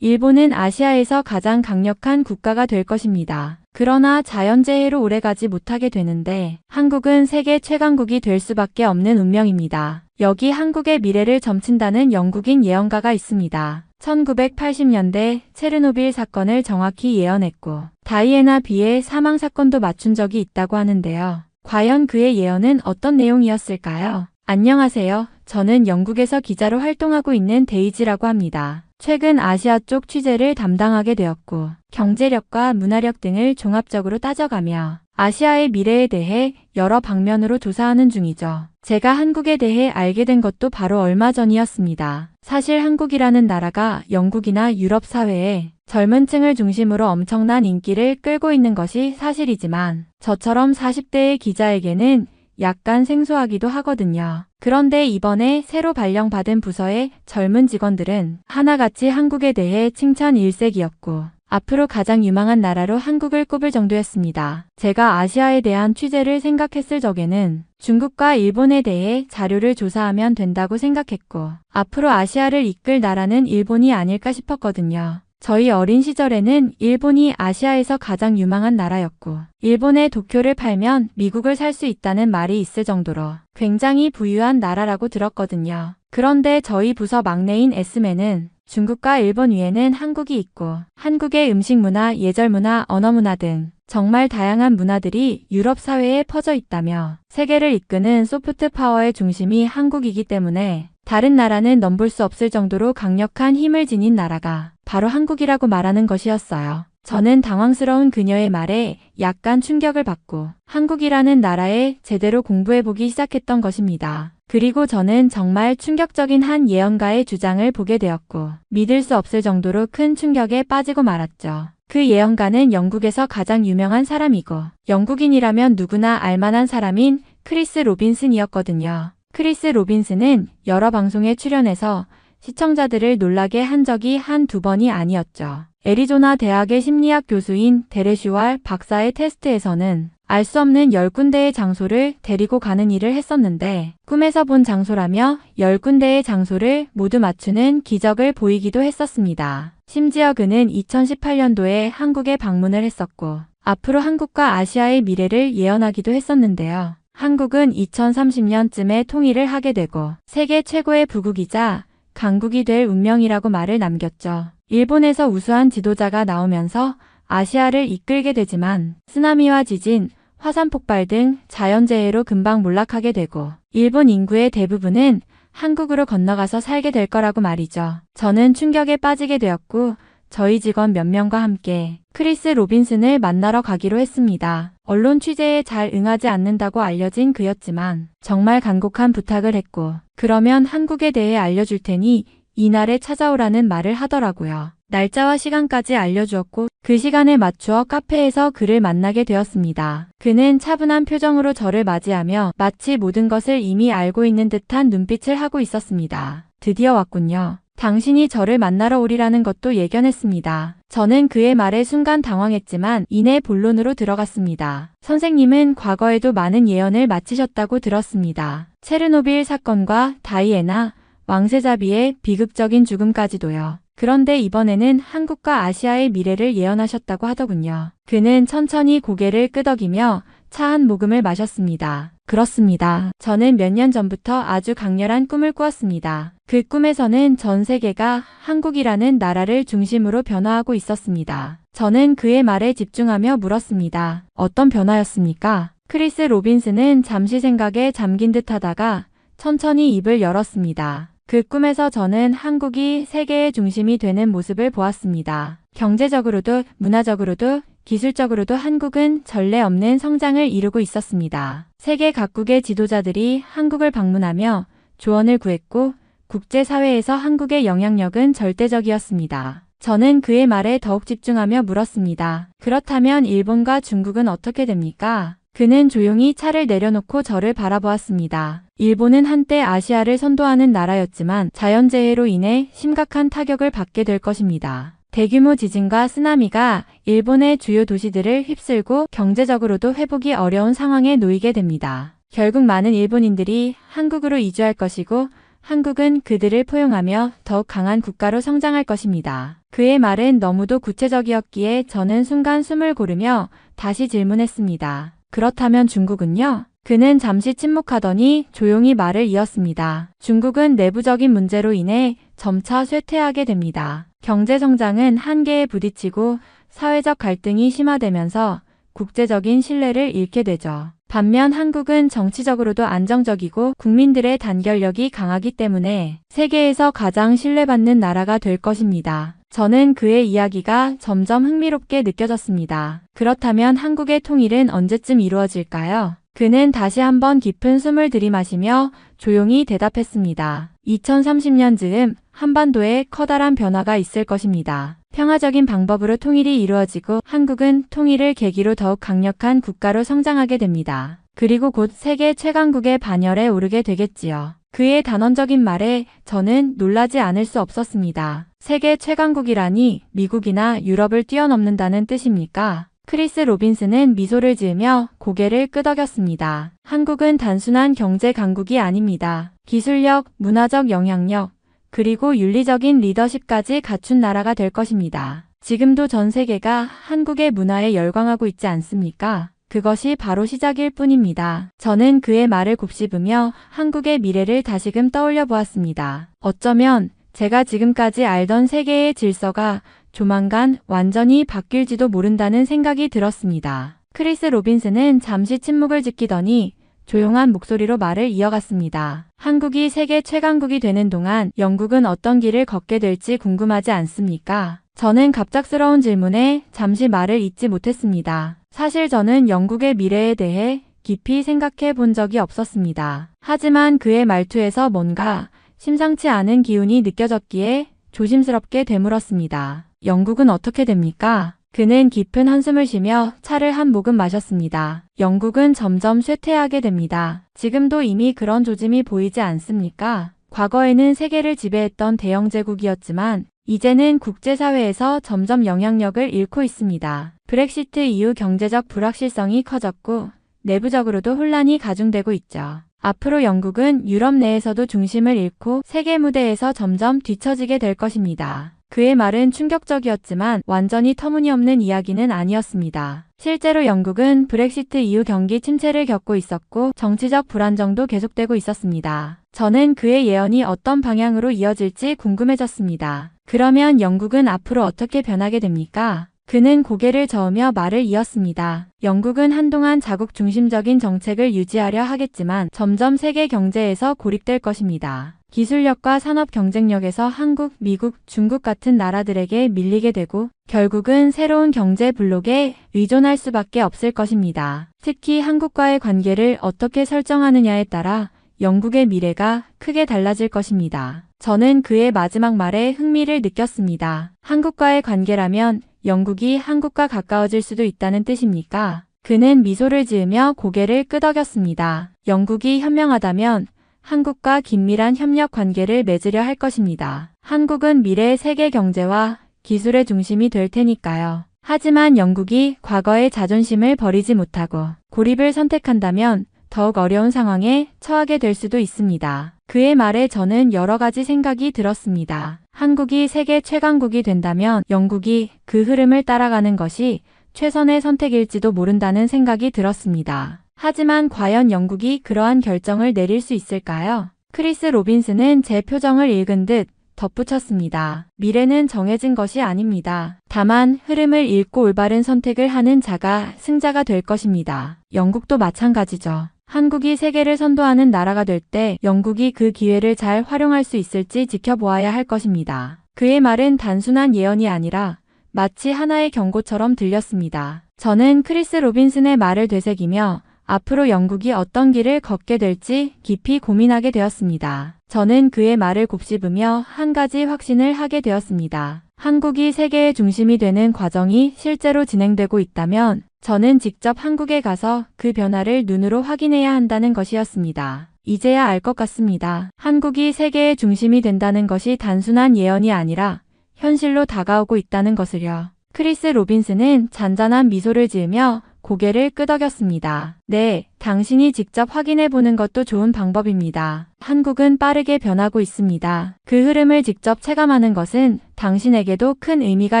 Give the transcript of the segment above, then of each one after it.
일본은 아시아에서 가장 강력한 국가가 될 것입니다. 그러나 자연재해로 오래가지 못하게 되는데 한국은 세계 최강국이 될 수밖에 없는 운명입니다. 여기 한국의 미래를 점친다는 영국인 예언가가 있습니다. 1980년대 체르노빌 사건을 정확히 예언했고 다이애나 비의 사망 사건도 맞춘 적이 있다고 하는데요. 과연 그의 예언은 어떤 내용이었을까요? 안녕하세요. 저는 영국에서 기자로 활동하고 있는 데이지라고 합니다. 최근 아시아 쪽 취재를 담당하게 되었고 경제력과 문화력 등을 종합적으로 따져가며 아시아의 미래에 대해 여러 방면으로 조사하는 중이죠. 제가 한국에 대해 알게 된 것도 바로 얼마 전이었습니다. 사실 한국이라는 나라가 영국이나 유럽 사회에 젊은 층을 중심으로 엄청난 인기를 끌고 있는 것이 사실이지만 저처럼 40대의 기자에게는 약간 생소하기도 하거든요. 그런데 이번에 새로 발령받은 부서의 젊은 직원들은 하나같이 한국에 대해 칭찬 일색이었고 앞으로 가장 유망한 나라로 한국을 꼽을 정도였습니다. 제가 아시아에 대한 취재를 생각했을 적에는 중국과 일본에 대해 자료를 조사하면 된다고 생각했고 앞으로 아시아를 이끌 나라는 일본이 아닐까 싶었거든요. 저희 어린 시절에는 일본이 아시아에서 가장 유망한 나라였고 일본의 도쿄를 팔면 미국을 살 수 있다는 말이 있을 정도로 굉장히 부유한 나라라고 들었거든요. 그런데 저희 부서 막내인 S맨은 중국과 일본 위에는 한국이 있고 한국의 음식 문화, 예절 문화, 언어 문화 등 정말 다양한 문화들이 유럽 사회에 퍼져 있다며 세계를 이끄는 소프트 파워의 중심이 한국이기 때문에 다른 나라는 넘볼 수 없을 정도로 강력한 힘을 지닌 나라가 바로 한국이라고 말하는 것이었어요. 저는 당황스러운 그녀의 말에 약간 충격을 받고 한국이라는 나라에 제대로 공부해보기 시작했던 것입니다. 그리고 저는 정말 충격적인 한 예언가의 주장을 보게 되었고 믿을 수 없을 정도로 큰 충격에 빠지고 말았죠. 그 예언가는 영국에서 가장 유명한 사람이고 영국인이라면 누구나 알만한 사람인 크리스 로빈슨이었거든요. 크리스 로빈슨은 여러 방송에 출연해서 시청자들을 놀라게 한 적이 한두 번이 아니었죠. 애리조나 대학의 심리학 교수인 데레슈왈 박사의 테스트에서는 알 수 없는 10군데의 장소를 데리고 가는 일을 했었는데 꿈에서 본 장소라며 10군데의 장소를 모두 맞추는 기적을 보이기도 했었습니다. 심지어 그는 2018년도에 한국에 방문을 했었고 앞으로 한국과 아시아의 미래를 예언하기도 했었는데요. 한국은 2030년쯤에 통일을 하게 되고 세계 최고의 부국이자 강국이 될 운명이라고 말을 남겼죠. 일본에서 우수한 지도자가 나오면서 아시아를 이끌게 되지만 쓰나미와 지진, 화산 폭발 등 자연재해로 금방 몰락하게 되고 일본 인구의 대부분은 한국으로 건너가서 살게 될 거라고 말이죠. 저는 충격에 빠지게 되었고 저희 직원 몇 명과 함께 크리스 로빈슨을 만나러 가기로 했습니다. 언론 취재에 잘 응하지 않는다고 알려진 그였지만 정말 간곡한 부탁을 했고 그러면 한국에 대해 알려줄 테니 이날에 찾아오라는 말을 하더라고요. 날짜와 시간까지 알려주었고 그 시간에 맞추어 카페에서 그를 만나게 되었습니다. 그는 차분한 표정으로 저를 맞이하며 마치 모든 것을 이미 알고 있는 듯한 눈빛을 하고 있었습니다. 드디어 왔군요. 당신이 저를 만나러 오리라는 것도 예견했습니다. 저는 그의 말에 순간 당황했지만 이내 본론으로 들어갔습니다. 선생님은 과거에도 많은 예언을 마치셨다고 들었습니다. 체르노빌 사건과 다이애나, 왕세자비의 비극적인 죽음까지도요. 그런데 이번에는 한국과 아시아의 미래를 예언하셨다고 하더군요. 그는 천천히 고개를 끄덕이며 차 한 모금을 마셨습니다. 그렇습니다. 저는 몇 년 전부터 아주 강렬한 꿈을 꾸었습니다. 그 꿈에서는 전 세계가 한국이라는 나라를 중심으로 변화하고 있었습니다. 저는 그의 말에 집중하며 물었습니다. 어떤 변화였습니까? 크리스 로빈슨은 잠시 생각에 잠긴 듯 하다가 천천히 입을 열었습니다. 그 꿈에서 저는 한국이 세계의 중심이 되는 모습을 보았습니다. 경제적으로도 문화적으로도 기술적으로도 한국은 전례 없는 성장을 이루고 있었습니다. 세계 각국의 지도자들이 한국을 방문하며 조언을 구했고 국제사회에서 한국의 영향력은 절대적이었습니다. 저는 그의 말에 더욱 집중하며 물었습니다. 그렇다면 일본과 중국은 어떻게 됩니까? 그는 조용히 차를 내려놓고 저를 바라보았습니다. 일본은 한때 아시아를 선도하는 나라였지만 자연재해로 인해 심각한 타격을 받게 될 것입니다. 대규모 지진과 쓰나미가 일본의 주요 도시들을 휩쓸고 경제적으로도 회복이 어려운 상황에 놓이게 됩니다. 결국 많은 일본인들이 한국으로 이주할 것이고 한국은 그들을 포용하며 더욱 강한 국가로 성장할 것입니다. 그의 말은 너무도 구체적이었기에 저는 순간 숨을 고르며 다시 질문했습니다. 그렇다면 중국은요? 그는 잠시 침묵하더니 조용히 말을 이었습니다. 중국은 내부적인 문제로 인해 점차 쇠퇴하게 됩니다. 경제 성장은 한계에 부딪히고 사회적 갈등이 심화되면서 국제적인 신뢰를 잃게 되죠. 반면 한국은 정치적으로도 안정적이고 국민들의 단결력이 강하기 때문에 세계에서 가장 신뢰받는 나라가 될 것입니다. 저는 그의 이야기가 점점 흥미롭게 느껴졌습니다. 그렇다면 한국의 통일은 언제쯤 이루어질까요? 그는 다시 한번 깊은 숨을 들이마시며 조용히 대답했습니다. 2030년 즈음 한반도에 커다란 변화가 있을 것입니다. 평화적인 방법으로 통일이 이루어지고 한국은 통일을 계기로 더욱 강력한 국가로 성장하게 됩니다. 그리고 곧 세계 최강국의 반열에 오르게 되겠지요. 그의 단언적인 말에 저는 놀라지 않을 수 없었습니다. 세계 최강국이라니 미국이나 유럽을 뛰어넘는다는 뜻입니까? 크리스 로빈스는 미소를 지으며 고개를 끄덕였습니다. 한국은 단순한 경제 강국이 아닙니다. 기술력, 문화적 영향력, 그리고 윤리적인 리더십까지 갖춘 나라가 될 것입니다. 지금도 전 세계가 한국의 문화에 열광하고 있지 않습니까? 그것이 바로 시작일 뿐입니다. 저는 그의 말을 곱씹으며 한국의 미래를 다시금 떠올려 보았습니다. 어쩌면 제가 지금까지 알던 세계의 질서가 조만간 완전히 바뀔지도 모른다는 생각이 들었습니다. 크리스 로빈스는 잠시 침묵을 지키더니 조용한 목소리로 말을 이어갔습니다. 한국이 세계 최강국이 되는 동안 영국은 어떤 길을 걷게 될지 궁금하지 않습니까? 저는 갑작스러운 질문에 잠시 말을 잇지 못했습니다. 사실 저는 영국의 미래에 대해 깊이 생각해 본 적이 없었습니다. 하지만 그의 말투에서 뭔가 심상치 않은 기운이 느껴졌기에 조심스럽게 되물었습니다. 영국은 어떻게 됩니까? 그는 깊은 한숨을 쉬며 차를 한 모금 마셨습니다. 영국은 점점 쇠퇴하게 됩니다. 지금도 이미 그런 조짐이 보이지 않습니까? 과거에는 세계를 지배했던 대영 제국이었지만 이제는 국제사회에서 점점 영향력을 잃고 있습니다. 브렉시트 이후 경제적 불확실성이 커졌고 내부적으로도 혼란이 가중되고 있죠. 앞으로 영국은 유럽 내에서도 중심을 잃고 세계 무대에서 점점 뒤처지게 될 것입니다. 그의 말은 충격적이었지만 완전히 터무니없는 이야기는 아니었습니다. 실제로 영국은 브렉시트 이후 경기 침체를 겪고 있었고 정치적 불안정도 계속되고 있었습니다. 저는 그의 예언이 어떤 방향으로 이어질지 궁금해졌습니다. 그러면 영국은 앞으로 어떻게 변하게 됩니까? 그는 고개를 저으며 말을 이었습니다. 영국은 한동안 자국 중심적인 정책을 유지하려 하겠지만 점점 세계 경제에서 고립될 것입니다. 기술력과 산업 경쟁력에서 한국, 미국, 중국 같은 나라들에게 밀리게 되고 결국은 새로운 경제 블록에 의존할 수밖에 없을 것입니다. 특히 한국과의 관계를 어떻게 설정하느냐에 따라 영국의 미래가 크게 달라질 것입니다. 저는 그의 마지막 말에 흥미를 느꼈습니다. 한국과의 관계라면 영국이 한국과 가까워질 수도 있다는 뜻입니까? 그는 미소를 지으며 고개를 끄덕였습니다. 영국이 현명하다면 한국과 긴밀한 협력 관계를 맺으려 할 것입니다. 한국은 미래의 세계 경제와 기술의 중심이 될 테니까요. 하지만 영국이 과거의 자존심을 버리지 못하고 고립을 선택한다면 더욱 어려운 상황에 처하게 될 수도 있습니다. 그의 말에 저는 여러 가지 생각이 들었습니다. 한국이 세계 최강국이 된다면 영국이 그 흐름을 따라가는 것이 최선의 선택일지도 모른다는 생각이 들었습니다. 하지만 과연 영국이 그러한 결정을 내릴 수 있을까요? 크리스 로빈스는 제 표정을 읽은 듯 덧붙였습니다. 미래는 정해진 것이 아닙니다. 다만 흐름을 읽고 올바른 선택을 하는 자가 승자가 될 것입니다. 영국도 마찬가지죠. 한국이 세계를 선도하는 나라가 될 때 영국이 그 기회를 잘 활용할 수 있을지 지켜보아야 할 것입니다. 그의 말은 단순한 예언이 아니라 마치 하나의 경고처럼 들렸습니다. 저는 크리스 로빈슨의 말을 되새기며 앞으로 영국이 어떤 길을 걷게 될지 깊이 고민하게 되었습니다. 저는 그의 말을 곱씹으며 한 가지 확신을 하게 되었습니다. 한국이 세계의 중심이 되는 과정이 실제로 진행되고 있다면 저는 직접 한국에 가서 그 변화를 눈으로 확인해야 한다는 것이었습니다. 이제야 알 것 같습니다. 한국이 세계의 중심이 된다는 것이 단순한 예언이 아니라 현실로 다가오고 있다는 것을요. 크리스 로빈스는 잔잔한 미소를 지으며 고개를 끄덕였습니다. 네, 당신이 직접 확인해 보는 것도 좋은 방법입니다. 한국은 빠르게 변하고 있습니다. 그 흐름을 직접 체감하는 것은 당신에게도 큰 의미가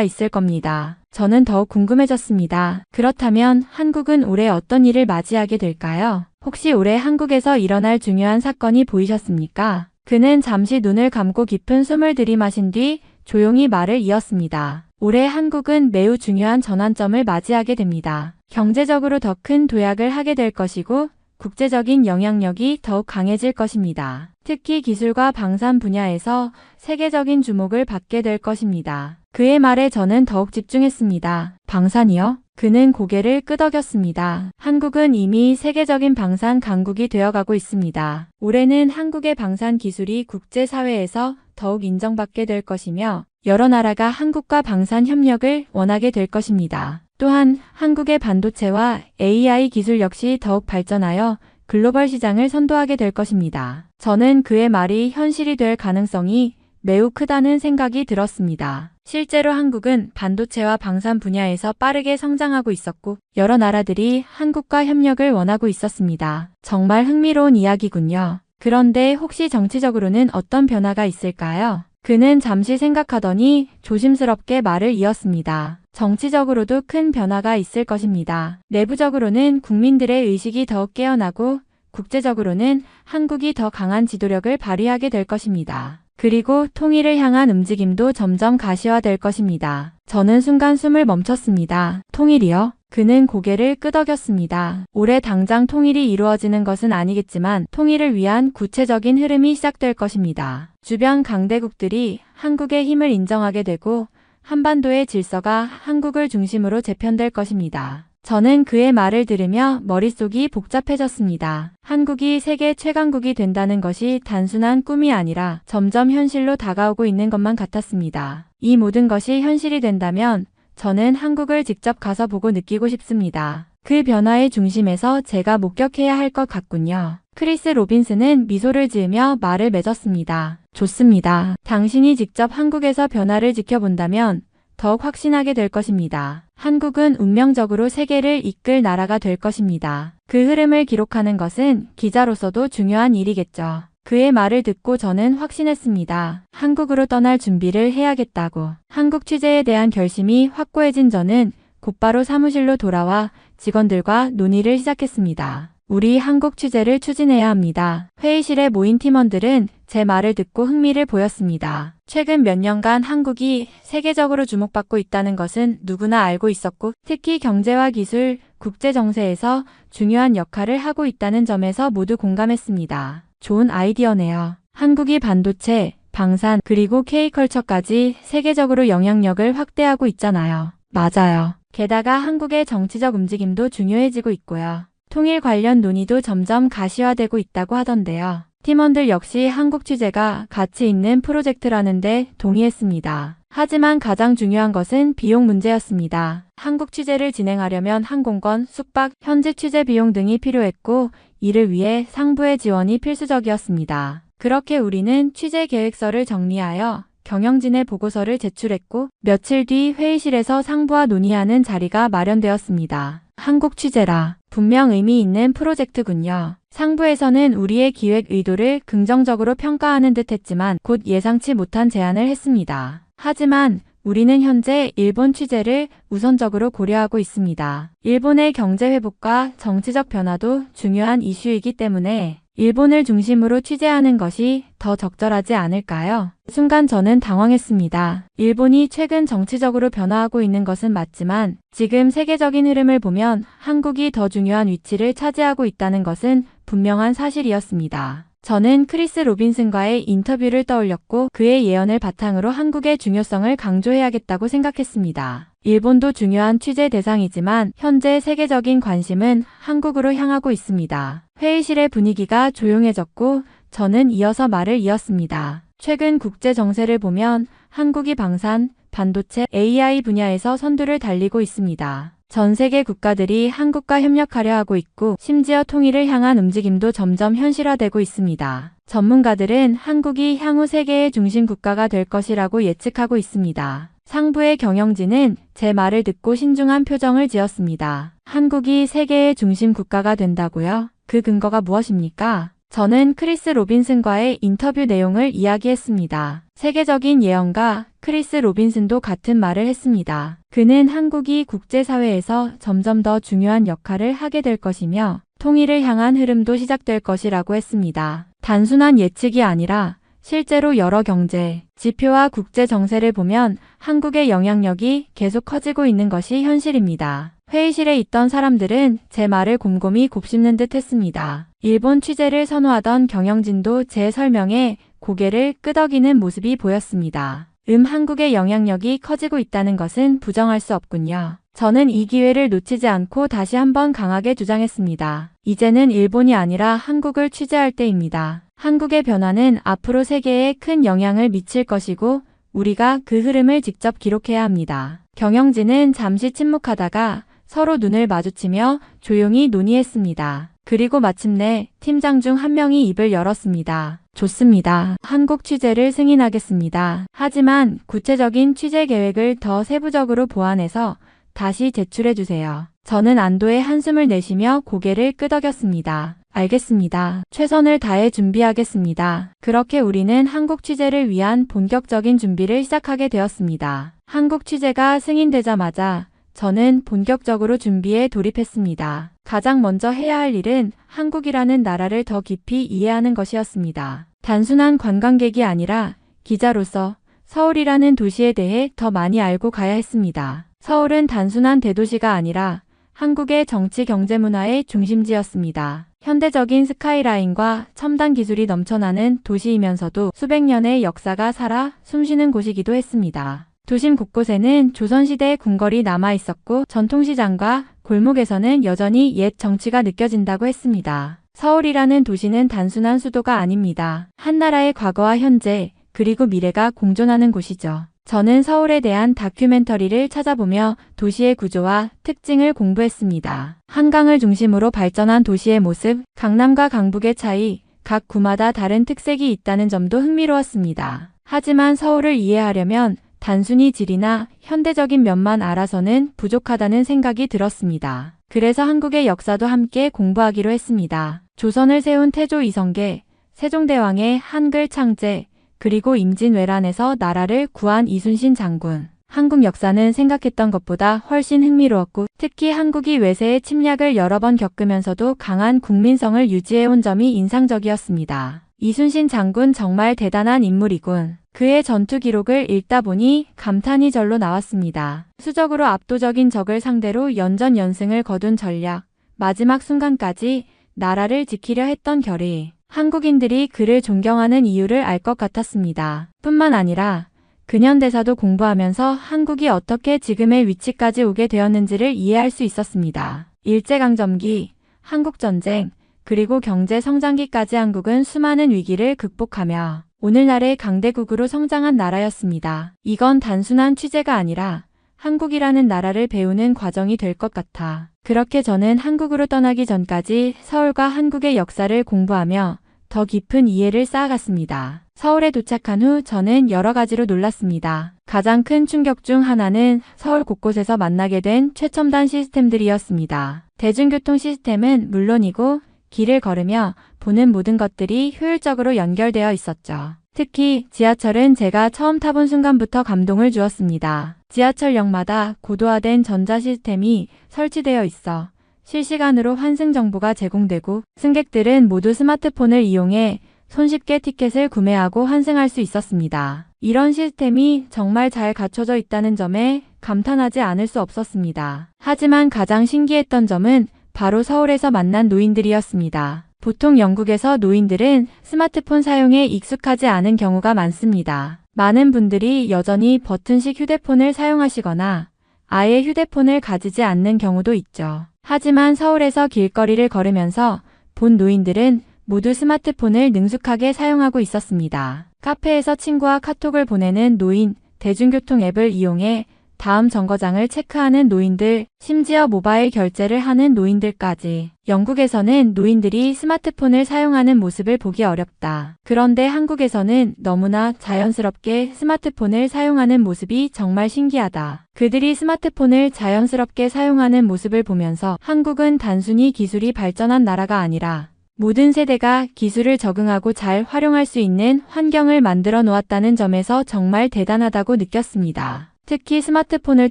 있을 겁니다. 저는 더욱 궁금해졌습니다. 그렇다면 한국은 올해 어떤 일을 맞이하게 될까요? 혹시 올해 한국에서 일어날 중요한 사건이 보이셨습니까? 그는 잠시 눈을 감고 깊은 숨을 들이마신 뒤 조용히 말을 이었습니다. 올해 한국은 매우 중요한 전환점을 맞이하게 됩니다. 경제적으로 더 큰 도약을 하게 될 것이고 국제적인 영향력이 더욱 강해질 것입니다. 특히 기술과 방산 분야에서 세계적인 주목을 받게 될 것입니다. 그의 말에 저는 더욱 집중했습니다. 방산이요? 그는 고개를 끄덕였습니다. 한국은 이미 세계적인 방산 강국이 되어가고 있습니다. 올해는 한국의 방산 기술이 국제사회에서 더욱 인정받게 될 것이며 여러 나라가 한국과 방산 협력을 원하게 될 것입니다. 또한 한국의 반도체와 AI 기술 역시 더욱 발전하여 글로벌 시장을 선도하게 될 것입니다. 저는 그의 말이 현실이 될 가능성이 매우 크다는 생각이 들었습니다. 실제로 한국은 반도체와 방산 분야에서 빠르게 성장하고 있었고 여러 나라들이 한국과 협력을 원하고 있었습니다. 정말 흥미로운 이야기군요. 그런데 혹시 정치적으로는 어떤 변화가 있을까요? 그는 잠시 생각하더니 조심스럽게 말을 이었습니다. 정치적으로도 큰 변화가 있을 것입니다. 내부적으로는 국민들의 의식이 더욱 깨어나고 국제적으로는 한국이 더 강한 지도력을 발휘하게 될 것입니다. 그리고 통일을 향한 움직임도 점점 가시화될 것입니다. 저는 순간 숨을 멈췄습니다. 통일이요? 그는 고개를 끄덕였습니다. 올해 당장 통일이 이루어지는 것은 아니겠지만 통일을 위한 구체적인 흐름이 시작될 것입니다. 주변 강대국들이 한국의 힘을 인정하게 되고 한반도의 질서가 한국을 중심으로 재편될 것입니다. 저는 그의 말을 들으며 머릿속이 복잡해졌습니다. 한국이 세계 최강국이 된다는 것이 단순한 꿈이 아니라 점점 현실로 다가오고 있는 것만 같았습니다. 이 모든 것이 현실이 된다면 저는 한국을 직접 가서 보고 느끼고 싶습니다. 그 변화의 중심에서 제가 목격해야 할 것 같군요. 크리스 로빈슨은 미소를 지으며 말을 맺었습니다. 좋습니다. 당신이 직접 한국에서 변화를 지켜본다면 더욱 확신하게 될 것입니다. 한국은 운명적으로 세계를 이끌 나라가 될 것입니다. 그 흐름을 기록하는 것은 기자로서도 중요한 일이겠죠. 그의 말을 듣고 저는 확신했습니다. 한국으로 떠날 준비를 해야겠다고. 한국 취재에 대한 결심이 확고해진 저는 곧바로 사무실로 돌아와 직원들과 논의를 시작했습니다. 우리 한국 취재를 추진해야 합니다. 회의실에 모인 팀원들은 제 말을 듣고 흥미를 보였습니다. 최근 몇 년간 한국이 세계적으로 주목받고 있다는 것은 누구나 알고 있었고 특히 경제와 기술, 국제 정세에서 중요한 역할을 하고 있다는 점에서 모두 공감했습니다. 좋은 아이디어네요. 한국이 반도체, 방산, 그리고 K컬처까지 세계적으로 영향력을 확대하고 있잖아요. 맞아요. 게다가 한국의 정치적 움직임도 중요해지고 있고요. 통일 관련 논의도 점점 가시화되고 있다고 하던데요. 팀원들 역시 한국 취재가 가치 있는 프로젝트라는데 동의했습니다. 하지만 가장 중요한 것은 비용 문제였습니다. 한국 취재를 진행하려면 항공권, 숙박, 현지 취재 비용 등이 필요했고 이를 위해 상부의 지원이 필수적이었습니다. 그렇게 우리는 취재 계획서를 정리하여 경영진의 보고서를 제출했고 며칠 뒤 회의실에서 상부와 논의하는 자리가 마련되었습니다. 한국 취재라. 분명 의미 있는 프로젝트군요. 상부에서는 우리의 기획 의도를 긍정적으로 평가하는 듯 했지만 곧 예상치 못한 제안을 했습니다. 하지만 우리는 현재 일본 취재를 우선적으로 고려하고 있습니다. 일본의 경제 회복과 정치적 변화도 중요한 이슈이기 때문에 일본을 중심으로 취재하는 것이 더 적절하지 않을까요? 순간 저는 당황했습니다. 일본이 최근 정치적으로 변화하고 있는 것은 맞지만 지금 세계적인 흐름을 보면 한국이 더 중요한 위치를 차지하고 있다는 것은 분명한 사실이었습니다. 저는 크리스 로빈슨과의 인터뷰를 떠올렸고 그의 예언을 바탕으로 한국의 중요성을 강조해야겠다고 생각했습니다. 일본도 중요한 취재 대상이지만 현재 세계적인 관심은 한국으로 향하고 있습니다. 회의실의 분위기가 조용해졌고 저는 이어서 말을 이었습니다. 최근 국제 정세를 보면 한국이 방산, 반도체, AI 분야에서 선두를 달리고 있습니다. 전 세계 국가들이 한국과 협력하려 하고 있고 심지어 통일을 향한 움직임도 점점 현실화되고 있습니다. 전문가들은 한국이 향후 세계의 중심 국가가 될 것이라고 예측하고 있습니다. 상부의 경영진은 제 말을 듣고 신중한 표정을 지었습니다. 한국이 세계의 중심 국가가 된다고요? 그 근거가 무엇입니까? 저는 크리스 로빈슨과의 인터뷰 내용을 이야기했습니다. 세계적인 예언가 크리스 로빈슨도 같은 말을 했습니다. 그는 한국이 국제사회에서 점점 더 중요한 역할을 하게 될 것이며 통일을 향한 흐름도 시작될 것이라고 했습니다. 단순한 예측이 아니라 실제로 여러 경제, 지표와 국제 정세를 보면 한국의 영향력이 계속 커지고 있는 것이 현실입니다. 회의실에 있던 사람들은 제 말을 곰곰이 곱씹는 듯 했습니다. 일본 취재를 선호하던 경영진도 제 설명에 고개를 끄덕이는 모습이 보였습니다. 한국의 영향력이 커지고 있다는 것은 부정할 수 없군요. 저는 이 기회를 놓치지 않고 다시 한번 강하게 주장했습니다. 이제는 일본이 아니라 한국을 취재할 때입니다. 한국의 변화는 앞으로 세계에 큰 영향을 미칠 것이고 우리가 그 흐름을 직접 기록해야 합니다. 경영진은 잠시 침묵하다가 서로 눈을 마주치며 조용히 논의했습니다. 그리고 마침내 팀장 중 한 명이 입을 열었습니다. 좋습니다. 한국 취재를 승인하겠습니다. 하지만 구체적인 취재 계획을 더 세부적으로 보완해서 다시 제출해주세요. 저는 안도의 한숨을 내쉬며 고개를 끄덕였습니다. 알겠습니다. 최선을 다해 준비하겠습니다. 그렇게 우리는 한국 취재를 위한 본격적인 준비를 시작하게 되었습니다. 한국 취재가 승인되자마자 저는 본격적으로 준비에 돌입했습니다. 가장 먼저 해야 할 일은 한국이라는 나라를 더 깊이 이해하는 것이었습니다. 단순한 관광객이 아니라 기자로서 서울이라는 도시에 대해 더 많이 알고 가야 했습니다. 서울은 단순한 대도시가 아니라 한국의 정치, 경제, 문화의 중심지였습니다. 현대적인 스카이라인과 첨단 기술이 넘쳐나는 도시이면서도 수백 년의 역사가 살아 숨쉬는 곳이기도 했습니다. 도심 곳곳에는 조선시대의 궁궐이 남아있었고 전통시장과 골목에서는 여전히 옛 정치가 느껴진다고 했습니다. 서울이라는 도시는 단순한 수도가 아닙니다. 한 나라의 과거와 현재 그리고 미래가 공존하는 곳이죠. 저는 서울에 대한 다큐멘터리를 찾아보며 도시의 구조와 특징을 공부했습니다. 한강을 중심으로 발전한 도시의 모습, 강남과 강북의 차이, 각 구마다 다른 특색이 있다는 점도 흥미로웠습니다. 하지만 서울을 이해하려면 단순히 질이나 현대적인 면만 알아서는 부족하다는 생각이 들었습니다. 그래서 한국의 역사도 함께 공부하기로 했습니다. 조선을 세운 태조 이성계, 세종대왕의 한글 창제, 그리고 임진왜란에서 나라를 구한 이순신 장군. 한국 역사는 생각했던 것보다 훨씬 흥미로웠고 특히 한국이 외세의 침략을 여러 번 겪으면서도 강한 국민성을 유지해온 점이 인상적이었습니다. 이순신 장군 정말 대단한 인물이군. 그의 전투 기록을 읽다 보니 감탄이 절로 나왔습니다. 수적으로 압도적인 적을 상대로 연전연승을 거둔 전략, 마지막 순간까지 나라를 지키려 했던 결의. 한국인들이 그를 존경하는 이유를 알 것 같았습니다. 뿐만 아니라 근현대사도 공부하면서 한국이 어떻게 지금의 위치까지 오게 되었는지를 이해할 수 있었습니다. 일제강점기, 한국전쟁, 그리고 경제 성장기까지 한국은 수많은 위기를 극복하며 오늘날의 강대국으로 성장한 나라였습니다. 이건 단순한 취재가 아니라 한국이라는 나라를 배우는 과정이 될 것 같아. 그렇게 저는 한국으로 떠나기 전까지 서울과 한국의 역사를 공부하며 더 깊은 이해를 쌓아갔습니다. 서울에 도착한 후 저는 여러 가지로 놀랐습니다. 가장 큰 충격 중 하나는 서울 곳곳에서 만나게 된 최첨단 시스템들이었습니다. 대중교통 시스템은 물론이고 길을 걸으며 보는 모든 것들이 효율적으로 연결되어 있었죠. 특히 지하철은 제가 처음 타본 순간부터 감동을 주었습니다. 지하철역마다 고도화된 전자 시스템이 설치되어 있어 실시간으로 환승 정보가 제공되고 승객들은 모두 스마트폰을 이용해 손쉽게 티켓을 구매하고 환승할 수 있었습니다. 이런 시스템이 정말 잘 갖춰져 있다는 점에 감탄하지 않을 수 없었습니다. 하지만 가장 신기했던 점은 바로 서울에서 만난 노인들이었습니다. 보통 영국에서 노인들은 스마트폰 사용에 익숙하지 않은 경우가 많습니다. 많은 분들이 여전히 버튼식 휴대폰을 사용하시거나 아예 휴대폰을 가지지 않는 경우도 있죠. 하지만 서울에서 길거리를 걸으면서 본 노인들은 모두 스마트폰을 능숙하게 사용하고 있었습니다. 카페에서 친구와 카톡을 보내는 노인, 대중교통 앱을 이용해 다음 정거장을 체크하는 노인들, 심지어 모바일 결제를 하는 노인들까지. 영국에서는 노인들이 스마트폰을 사용하는 모습을 보기 어렵다. 그런데 한국에서는 너무나 자연스럽게 스마트폰을 사용하는 모습이 정말 신기하다. 그들이 스마트폰을 자연스럽게 사용하는 모습을 보면서 한국은 단순히 기술이 발전한 나라가 아니라 모든 세대가 기술을 적응하고 잘 활용할 수 있는 환경을 만들어 놓았다는 점에서 정말 대단하다고 느꼈습니다. 특히 스마트폰을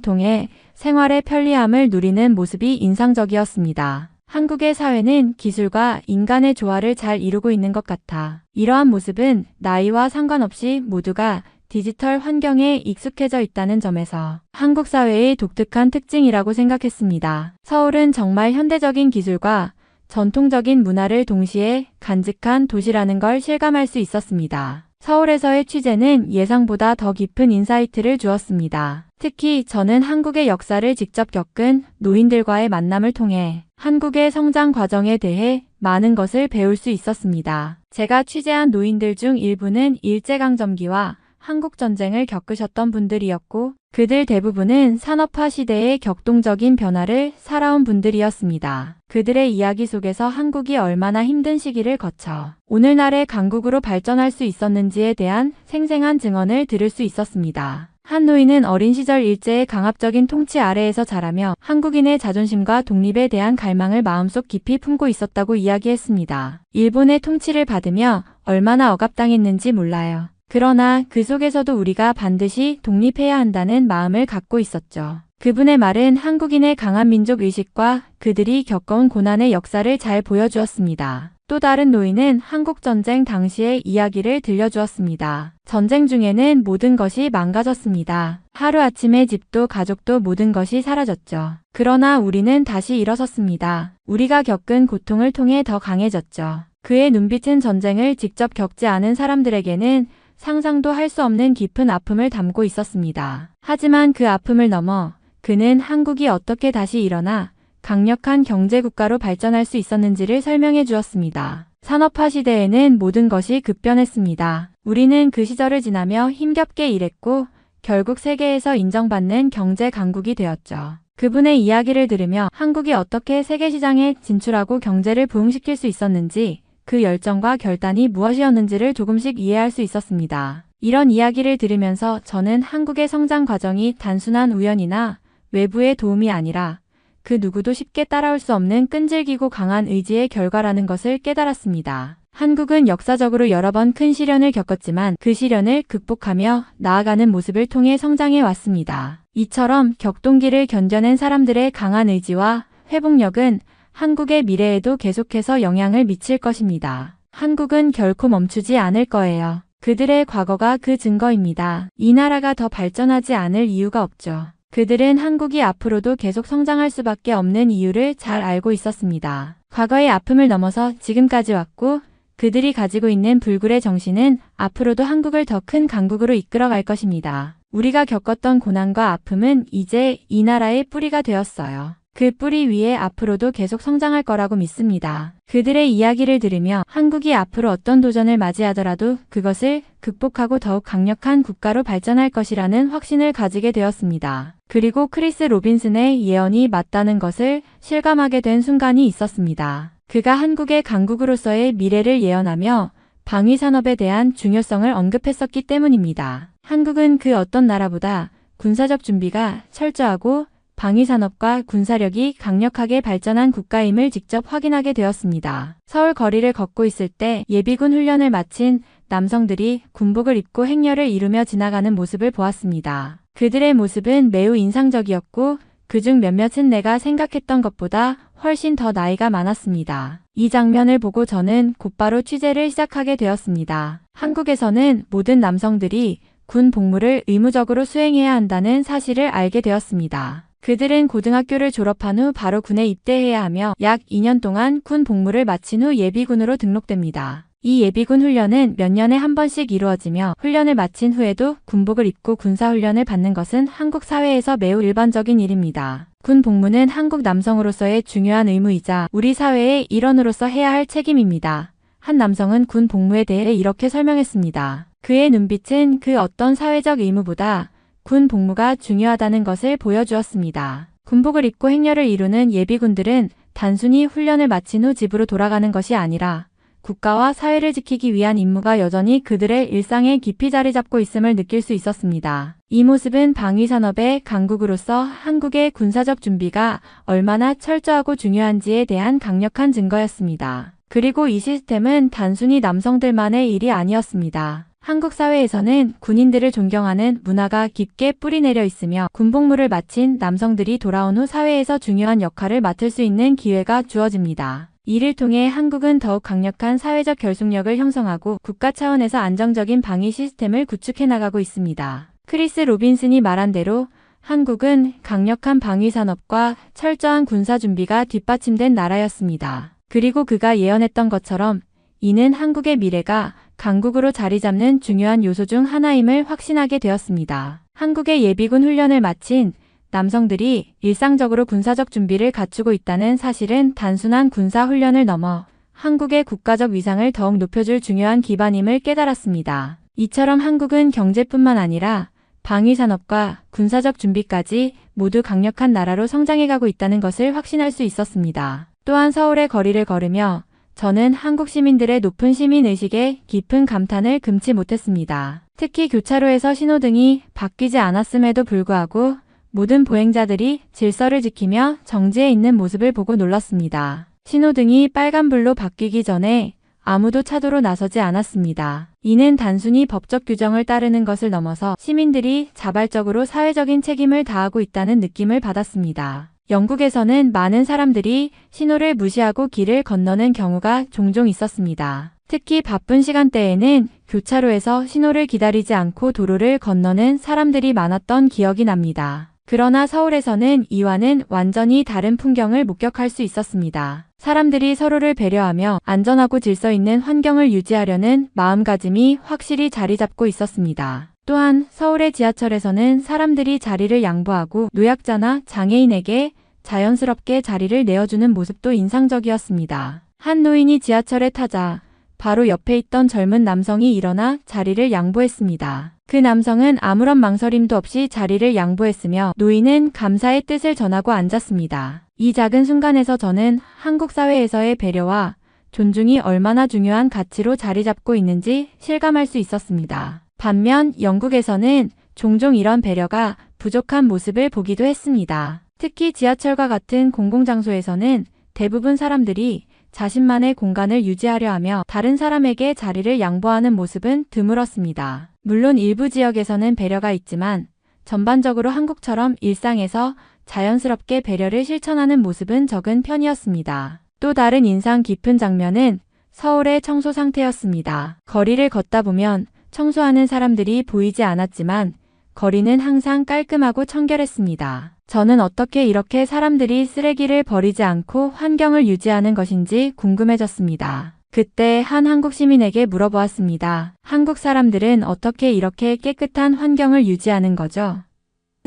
통해 생활의 편리함을 누리는 모습이 인상적이었습니다. 한국의 사회는 기술과 인간의 조화를 잘 이루고 있는 것 같아. 이러한 모습은 나이와 상관없이 모두가 디지털 환경에 익숙해져 있다는 점에서 한국 사회의 독특한 특징이라고 생각했습니다. 서울은 정말 현대적인 기술과 전통적인 문화를 동시에 간직한 도시라는 걸 실감할 수 있었습니다. 서울에서의 취재는 예상보다 더 깊은 인사이트를 주었습니다. 특히 저는 한국의 역사를 직접 겪은 노인들과의 만남을 통해 한국의 성장 과정에 대해 많은 것을 배울 수 있었습니다. 제가 취재한 노인들 중 일부는 일제강점기와 한국전쟁을 겪으셨던 분들이었고 그들 대부분은 산업화 시대의 격동적인 변화를 살아온 분들이었습니다. 그들의 이야기 속에서 한국이 얼마나 힘든 시기를 거쳐 오늘날의 강국으로 발전할 수 있었는지에 대한 생생한 증언을 들을 수 있었습니다. 한 노인은 어린 시절 일제의 강압적인 통치 아래에서 자라며 한국인의 자존심과 독립에 대한 갈망을 마음속 깊이 품고 있었다고 이야기했습니다. 일본의 통치를 받으며 얼마나 억압당했는지 몰라요. 그러나 그 속에서도 우리가 반드시 독립해야 한다는 마음을 갖고 있었죠. 그분의 말은 한국인의 강한 민족 의식과 그들이 겪어온 고난의 역사를 잘 보여주었습니다. 또 다른 노인은 한국전쟁 당시의 이야기를 들려주었습니다. 전쟁 중에는 모든 것이 망가졌습니다. 하루아침에 집도 가족도 모든 것이 사라졌죠. 그러나 우리는 다시 일어섰습니다. 우리가 겪은 고통을 통해 더 강해졌죠. 그의 눈빛은 전쟁을 직접 겪지 않은 사람들에게는 상상도 할 수 없는 깊은 아픔을 담고 있었습니다. 하지만 그 아픔을 넘어 그는 한국이 어떻게 다시 일어나 강력한 경제국가로 발전할 수 있었는지를 설명해 주었습니다. 산업화 시대에는 모든 것이 급변했습니다. 우리는 그 시절을 지나며 힘겹게 일했고 결국 세계에서 인정받는 경제 강국이 되었죠. 그분의 이야기를 들으며 한국이 어떻게 세계시장에 진출하고 경제를 부흥시킬 수 있었는지 그 열정과 결단이 무엇이었는지를 조금씩 이해할 수 있었습니다. 이런 이야기를 들으면서 저는 한국의 성장 과정이 단순한 우연이나 외부의 도움이 아니라 그 누구도 쉽게 따라올 수 없는 끈질기고 강한 의지의 결과라는 것을 깨달았습니다. 한국은 역사적으로 여러 번 큰 시련을 겪었지만 그 시련을 극복하며 나아가는 모습을 통해 성장해 왔습니다. 이처럼 격동기를 견뎌낸 사람들의 강한 의지와 회복력은 한국의 미래에도 계속해서 영향을 미칠 것입니다. 한국은 결코 멈추지 않을 거예요. 그들의 과거가 그 증거입니다. 이 나라가 더 발전하지 않을 이유가 없죠. 그들은 한국이 앞으로도 계속 성장할 수밖에 없는 이유를 잘 알고 있었습니다. 과거의 아픔을 넘어서 지금까지 왔고 그들이 가지고 있는 불굴의 정신은 앞으로도 한국을 더 큰 강국으로 이끌어갈 것입니다. 우리가 겪었던 고난과 아픔은 이제 이 나라의 뿌리가 되었어요. 그 뿌리 위에 앞으로도 계속 성장할 거라고 믿습니다. 그들의 이야기를 들으며 한국이 앞으로 어떤 도전을 맞이하더라도 그것을 극복하고 더욱 강력한 국가로 발전할 것이라는 확신을 가지게 되었습니다. 그리고 크리스 로빈슨의 예언이 맞다는 것을 실감하게 된 순간이 있었습니다. 그가 한국의 강국으로서의 미래를 예언하며 방위산업에 대한 중요성을 언급했었기 때문입니다. 한국은 그 어떤 나라보다 군사적 준비가 철저하고 방위산업과 군사력이 강력하게 발전한 국가임을 직접 확인하게 되었습니다. 서울 거리를 걷고 있을 때 예비군 훈련을 마친 남성들이 군복을 입고 행렬을 이루며 지나가는 모습을 보았습니다. 그들의 모습은 매우 인상적이었고 그중 몇몇은 내가 생각했던 것보다 훨씬 더 나이가 많았습니다. 이 장면을 보고 저는 곧바로 취재를 시작하게 되었습니다. 한국에서는 모든 남성들이 군 복무를 의무적으로 수행해야 한다는 사실을 알게 되었습니다. 그들은 고등학교를 졸업한 후 바로 군에 입대해야 하며 약 2년 동안 군 복무를 마친 후 예비군으로 등록됩니다. 이 예비군 훈련은 몇 년에 한 번씩 이루어지며 훈련을 마친 후에도 군복을 입고 군사훈련을 받는 것은 한국 사회에서 매우 일반적인 일입니다. 군 복무는 한국 남성으로서의 중요한 의무이자 우리 사회의 일원으로서 해야 할 책임입니다. 한 남성은 군 복무에 대해 이렇게 설명했습니다. 그의 눈빛은 그 어떤 사회적 의무보다 군 복무가 중요하다는 것을 보여주었습니다. 군복을 입고 행렬을 이루는 예비군들은 단순히 훈련을 마친 후 집으로 돌아가는 것이 아니라 국가와 사회를 지키기 위한 임무가 여전히 그들의 일상에 깊이 자리 잡고 있음을 느낄 수 있었습니다. 이 모습은 방위산업의 강국으로서 한국의 군사적 준비가 얼마나 철저하고 중요한지에 대한 강력한 증거였습니다. 그리고 이 시스템은 단순히 남성들만의 일이 아니었습니다. 한국 사회에서는 군인들을 존경하는 문화가 깊게 뿌리내려 있으며 군복무를 마친 남성들이 돌아온 후 사회에서 중요한 역할을 맡을 수 있는 기회가 주어집니다. 이를 통해 한국은 더욱 강력한 사회적 결속력을 형성하고 국가 차원에서 안정적인 방위 시스템을 구축해 나가고 있습니다. 크리스 로빈슨이 말한 대로 한국은 강력한 방위 산업과 철저한 군사 준비가 뒷받침된 나라였습니다. 그리고 그가 예언했던 것처럼 이는 한국의 미래가 강국으로 자리 잡는 중요한 요소 중 하나임을 확신하게 되었습니다. 한국의 예비군 훈련을 마친 남성들이 일상적으로 군사적 준비를 갖추고 있다는 사실은 단순한 군사 훈련을 넘어 한국의 국가적 위상을 더욱 높여줄 중요한 기반임을 깨달았습니다. 이처럼 한국은 경제뿐만 아니라 방위산업과 군사적 준비까지 모두 강력한 나라로 성장해가고 있다는 것을 확신할 수 있었습니다. 또한 서울의 거리를 걸으며 저는 한국 시민들의 높은 시민의식에 깊은 감탄을 금치 못했습니다. 특히 교차로에서 신호등이 바뀌지 않았음에도 불구하고 모든 보행자들이 질서를 지키며 정지해 있는 모습을 보고 놀랐습니다. 신호등이 빨간불로 바뀌기 전에 아무도 차도로 나서지 않았습니다. 이는 단순히 법적 규정을 따르는 것을 넘어서 시민들이 자발적으로 사회적인 책임을 다하고 있다는 느낌을 받았습니다. 영국에서는 많은 사람들이 신호를 무시하고 길을 건너는 경우가 종종 있었습니다. 특히 바쁜 시간대에는 교차로에서 신호를 기다리지 않고 도로를 건너는 사람들이 많았던 기억이 납니다. 그러나 서울에서는 이와는 완전히 다른 풍경을 목격할 수 있었습니다. 사람들이 서로를 배려하며 안전하고 질서 있는 환경을 유지하려는 마음가짐이 확실히 자리 잡고 있었습니다. 또한 서울의 지하철에서는 사람들이 자리를 양보하고 노약자나 장애인에게 자연스럽게 자리를 내어주는 모습도 인상적이었습니다. 한 노인이 지하철에 타자 바로 옆에 있던 젊은 남성이 일어나 자리를 양보했습니다. 그 남성은 아무런 망설임도 없이 자리를 양보했으며 노인은 감사의 뜻을 전하고 앉았습니다. 이 작은 순간에서 저는 한국 사회에서의 배려와 존중이 얼마나 중요한 가치로 자리 잡고 있는지 실감할 수 있었습니다. 반면 영국에서는 종종 이런 배려가 부족한 모습을 보기도 했습니다. 특히 지하철과 같은 공공장소에서는 대부분 사람들이 자신만의 공간을 유지하려 하며 다른 사람에게 자리를 양보하는 모습은 드물었습니다. 물론 일부 지역에서는 배려가 있지만 전반적으로 한국처럼 일상에서 자연스럽게 배려를 실천하는 모습은 적은 편이었습니다. 또 다른 인상 깊은 장면은 서울의 청소 상태였습니다. 거리를 걷다 보면 청소하는 사람들이 보이지 않았지만 거리는 항상 깔끔하고 청결했습니다. 저는 어떻게 이렇게 사람들이 쓰레기를 버리지 않고 환경을 유지하는 것인지 궁금해졌습니다. 그때 한 한국 시민에게 물어보았습니다. 한국 사람들은 어떻게 이렇게 깨끗한 환경을 유지하는 거죠?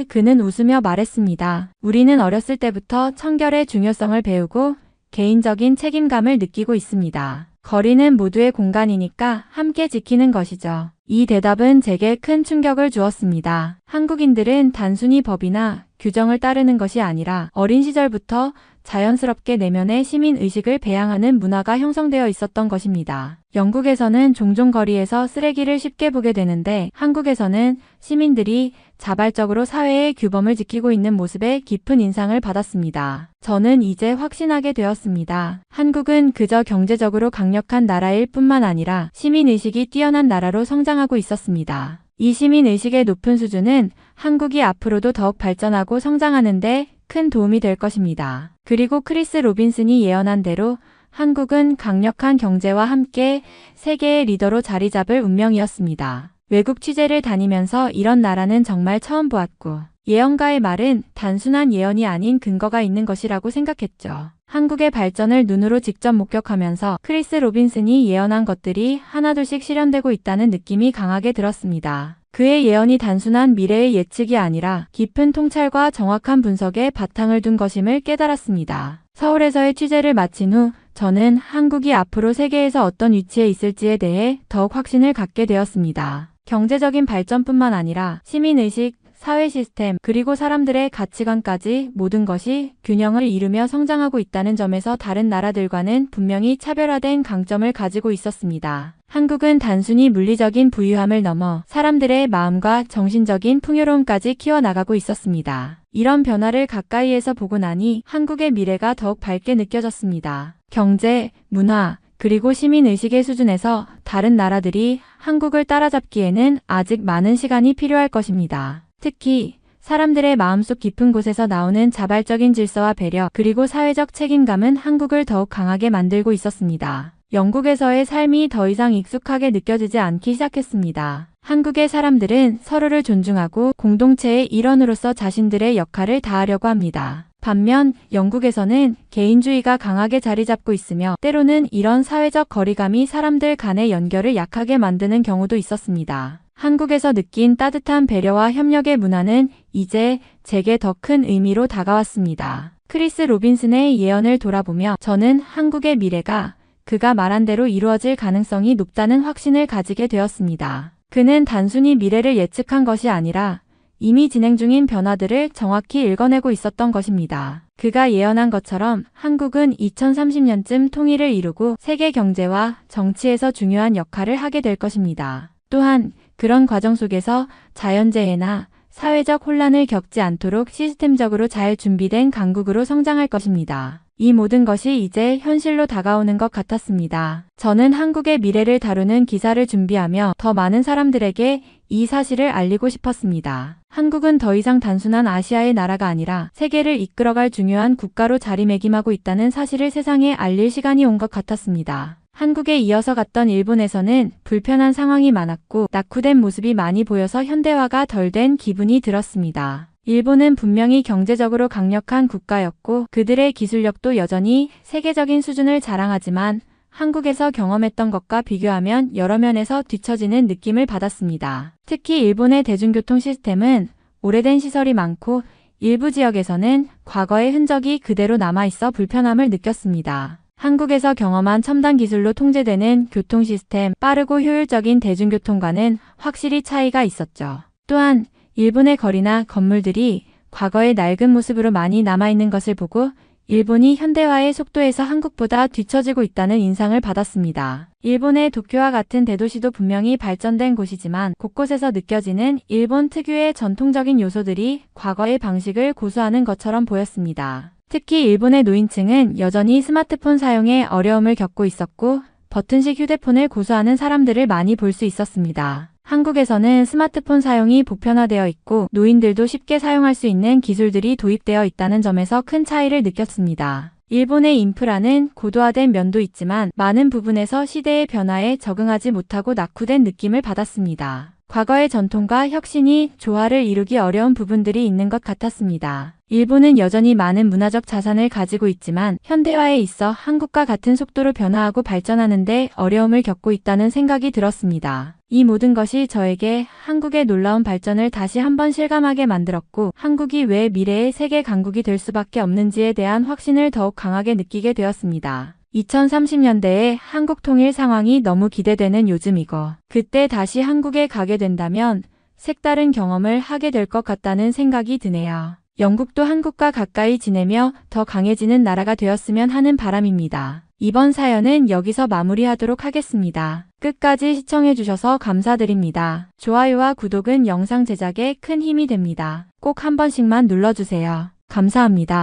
그는 웃으며 말했습니다. 우리는 어렸을 때부터 청결의 중요성을 배우고 개인적인 책임감을 느끼고 있습니다. 거리는 모두의 공간이니까 함께 지키는 것이죠. 이 대답은 제게 큰 충격을 주었습니다. 한국인들은 단순히 법이나 규정을 따르는 것이 아니라 어린 시절부터 자연스럽게 내면의 시민의식을 배양하는 문화가 형성되어 있었던 것입니다. 영국에서는 종종 거리에서 쓰레기를 쉽게 보게 되는데 한국에서는 시민들이 자발적으로 사회의 규범을 지키고 있는 모습에 깊은 인상을 받았습니다. 저는 이제 확신하게 되었습니다. 한국은 그저 경제적으로 강력한 나라일 뿐만 아니라 시민의식이 뛰어난 나라로 성장하고 있었습니다. 이 시민의식의 높은 수준은 한국이 앞으로도 더욱 발전하고 성장하는 데 큰 도움이 될 것입니다. 그리고 크리스 로빈슨이 예언한 대로 한국은 강력한 경제와 함께 세계의 리더로 자리 잡을 운명이었습니다. 외국 취재를 다니면서 이런 나라는 정말 처음 보았고 예언가의 말은 단순한 예언이 아닌 근거가 있는 것이라고 생각했죠. 한국의 발전을 눈으로 직접 목격하면서 크리스 로빈슨이 예언한 것들이 하나둘씩 실현되고 있다는 느낌이 강하게 들었습니다. 그의 예언이 단순한 미래의 예측이 아니라 깊은 통찰과 정확한 분석에 바탕을 둔 것임을 깨달았습니다. 서울에서의 취재를 마친 후 저는 한국이 앞으로 세계에서 어떤 위치에 있을지에 대해 더욱 확신을 갖게 되었습니다. 경제적인 발전뿐만 아니라 시민의식, 사회 시스템, 그리고 사람들의 가치관까지 모든 것이 균형을 이루며 성장하고 있다는 점에서 다른 나라들과는 분명히 차별화된 강점을 가지고 있었습니다. 한국은 단순히 물리적인 부유함을 넘어 사람들의 마음과 정신적인 풍요로움까지 키워나가고 있었습니다. 이런 변화를 가까이에서 보고 나니 한국의 미래가 더욱 밝게 느껴졌습니다. 경제, 문화, 그리고 시민의식의 수준에서 다른 나라들이 한국을 따라잡기에는 아직 많은 시간이 필요할 것입니다. 특히 사람들의 마음속 깊은 곳에서 나오는 자발적인 질서와 배려, 그리고 사회적 책임감은 한국을 더욱 강하게 만들고 있었습니다. 영국에서의 삶이 더 이상 익숙하게 느껴지지 않기 시작했습니다. 한국의 사람들은 서로를 존중하고 공동체의 일원으로서 자신들의 역할을 다하려고 합니다. 반면 영국에서는 개인주의가 강하게 자리 잡고 있으며 때로는 이런 사회적 거리감이 사람들 간의 연결을 약하게 만드는 경우도 있었습니다. 한국에서 느낀 따뜻한 배려와 협력의 문화는 이제 제게 더 큰 의미로 다가왔습니다. 크리스 로빈슨의 예언을 돌아보며 저는 한국의 미래가 그가 말한 대로 이루어질 가능성이 높다는 확신을 가지게 되었습니다. 그는 단순히 미래를 예측한 것이 아니라 이미 진행 중인 변화들을 정확히 읽어내고 있었던 것입니다. 그가 예언한 것처럼 한국은 2030년쯤 통일을 이루고 세계 경제와 정치에서 중요한 역할을 하게 될 것입니다. 또한 그런 과정 속에서 자연재해나 사회적 혼란을 겪지 않도록 시스템적으로 잘 준비된 강국으로 성장할 것입니다. 이 모든 것이 이제 현실로 다가오는 것 같았습니다. 저는 한국의 미래를 다루는 기사를 준비하며 더 많은 사람들에게 이 사실을 알리고 싶었습니다. 한국은 더 이상 단순한 아시아의 나라가 아니라 세계를 이끌어갈 중요한 국가로 자리매김하고 있다는 사실을 세상에 알릴 시간이 온 것 같았습니다. 한국에 이어서 갔던 일본에서는 불편한 상황이 많았고 낙후된 모습이 많이 보여서 현대화가 덜 된 기분이 들었습니다. 일본은 분명히 경제적으로 강력한 국가였고 그들의 기술력도 여전히 세계적인 수준을 자랑하지만 한국에서 경험했던 것과 비교하면 여러 면에서 뒤처지는 느낌을 받았습니다. 특히 일본의 대중교통 시스템은 오래된 시설이 많고 일부 지역에서는 과거의 흔적이 그대로 남아있어 불편함을 느꼈습니다. 한국에서 경험한 첨단 기술로 통제되는 교통 시스템, 빠르고 효율적인 대중교통과는 확실히 차이가 있었죠. 또한 일본의 거리나 건물들이 과거의 낡은 모습으로 많이 남아있는 것을 보고 일본이 현대화의 속도에서 한국보다 뒤처지고 있다는 인상을 받았습니다. 일본의 도쿄와 같은 대도시도 분명히 발전된 곳이지만 곳곳에서 느껴지는 일본 특유의 전통적인 요소들이 과거의 방식을 고수하는 것처럼 보였습니다. 특히 일본의 노인층은 여전히 스마트폰 사용에 어려움을 겪고 있었고 버튼식 휴대폰을 고수하는 사람들을 많이 볼 수 있었습니다. 한국에서는 스마트폰 사용이 보편화되어 있고 노인들도 쉽게 사용할 수 있는 기술들이 도입되어 있다는 점에서 큰 차이를 느꼈습니다. 일본의 인프라는 고도화된 면도 있지만 많은 부분에서 시대의 변화에 적응하지 못하고 낙후된 느낌을 받았습니다. 과거의 전통과 혁신이 조화를 이루기 어려운 부분들이 있는 것 같았습니다. 일본은 여전히 많은 문화적 자산을 가지고 있지만 현대화에 있어 한국과 같은 속도로 변화하고 발전하는데 어려움을 겪고 있다는 생각이 들었습니다. 이 모든 것이 저에게 한국의 놀라운 발전을 다시 한번 실감하게 만들었고 한국이 왜 미래의 세계 강국이 될 수밖에 없는지에 대한 확신을 더욱 강하게 느끼게 되었습니다. 2030년대의 한국 통일 상황이 너무 기대되는 요즘이고 그때 다시 한국에 가게 된다면 색다른 경험을 하게 될 것 같다는 생각이 드네요. 영국도 한국과 가까이 지내며 더 강해지는 나라가 되었으면 하는 바람입니다. 이번 사연은 여기서 마무리하도록 하겠습니다. 끝까지 시청해주셔서 감사드립니다. 좋아요와 구독은 영상 제작에 큰 힘이 됩니다. 꼭 한 번씩만 눌러주세요. 감사합니다.